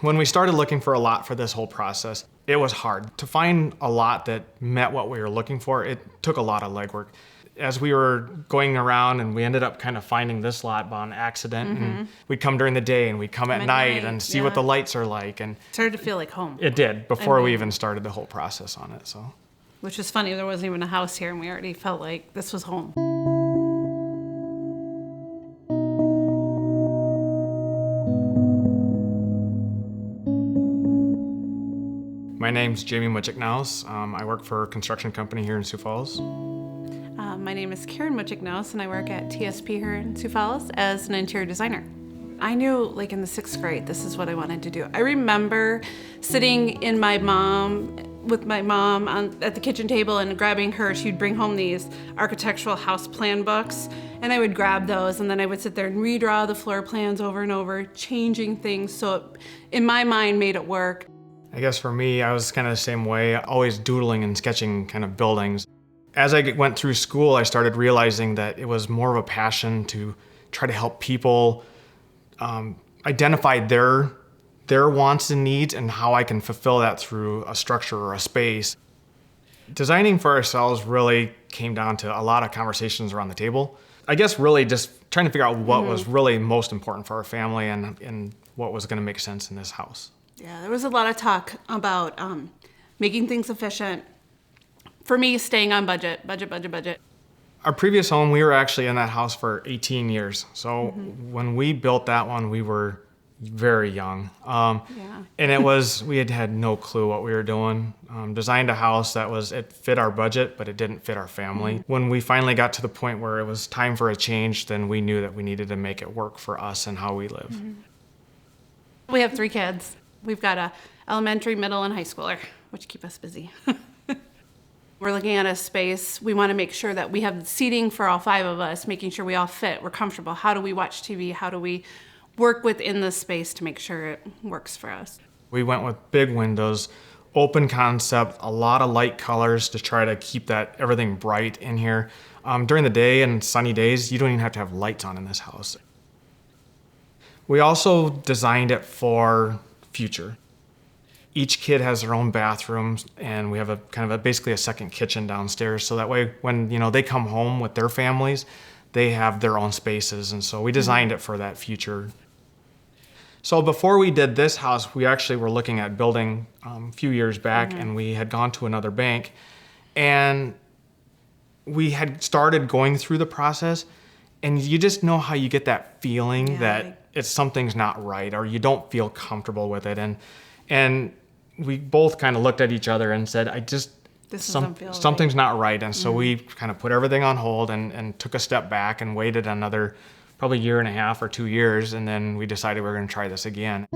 When we started looking for a lot for this whole process, it was hard. To find a lot that met what we were looking for, it took a lot of legwork. As we were going around and we ended up kind of finding this lot on accident, and we'd come during the day and we'd come at night and see what the lights are like. And it started to feel like home. It did, before we even started the whole process on it. So, which is funny, there wasn't even a house here and we already felt like this was home. My name's Jamie Mutchik-Naus. I work for a construction company here in Sioux Falls. My name is Karen Mutchik-Naus, and I work at TSP here in Sioux Falls as an interior designer. I knew, like in the 6th grade, this is what I wanted to do. I remember sitting with my mom at the kitchen table and grabbing her. She'd bring home these architectural house plan books, and I would grab those, and then I would sit there and redraw the floor plans over and over, changing things so it, in my mind, made it work. I guess for me, I was kind of the same way, always doodling and sketching kind of buildings. As I went through school, I started realizing that it was more of a passion to try to help people identify their wants and needs and how I can fulfill that through a structure or a space. Designing for ourselves really came down to a lot of conversations around the table. I guess really just trying to figure out what was really most important for our family and what was going to make sense in this house. Yeah, there was a lot of talk about making things efficient. For me, staying on budget. Our previous home, we were actually in that house for 18 years. So when we built that one, we were very young. And we had no clue what we were doing. Designed a house that it fit our budget, but it didn't fit our family. When we finally got to the point where it was time for a change, then we knew that we needed to make it work for us and how we live. We have 3 kids. We've got a elementary, middle, and high schooler, which keep us busy. We're looking at a space. We want to make sure that we have seating for all 5 of us, making sure we all fit, we're comfortable. How do we watch TV? How do we work within the space to make sure it works for us? We went with big windows, open concept, a lot of light colors to try to keep everything bright in here. During the day and sunny days, you don't even have to have lights on in this house. We also designed it for future. Each kid has their own bathrooms, and we have basically a second kitchen downstairs. So that way, when they come home with their families, they have their own spaces. And so we designed it for that future. So before we did this house, we actually were looking at building a few years back, and we had gone to another bank, and we had started going through the process, and you just know how you get that feeling that something's not right, or you don't feel comfortable with it, and we both kind of looked at each other and said, something's not right. And so we kind of put everything on hold and took a step back and waited another probably 1.5 or 2 years, and then we decided we were going to try this again.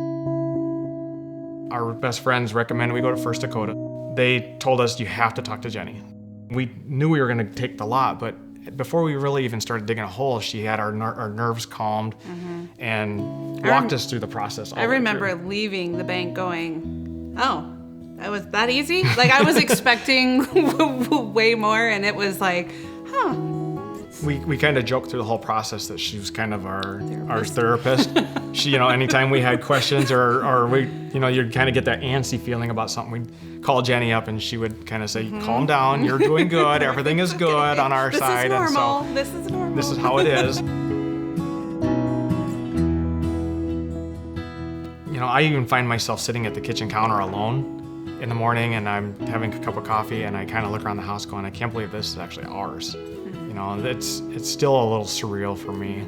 Our best friends recommended we go to First Dakota. They told us, you have to talk to Jenny. We knew we were going to take the lot, but before we really even started digging a hole, she had our nerves calmed and walked us through the process. I remember leaving the bank going, oh, that was that easy? Like, I was expecting way more, and it was like, huh. We kind of joked through the whole process that she was kind of our therapist. She, anytime we had questions or we, you'd kind of get that antsy feeling about something, we'd call Jenny up and she would kind of say, calm down, you're doing good, everything is good on our side. This is normal. This is normal. This is how it is. I even find myself sitting at the kitchen counter alone in the morning, and I'm having a cup of coffee, and I kind of look around the house going, I can't believe this is actually ours. It's still a little surreal for me.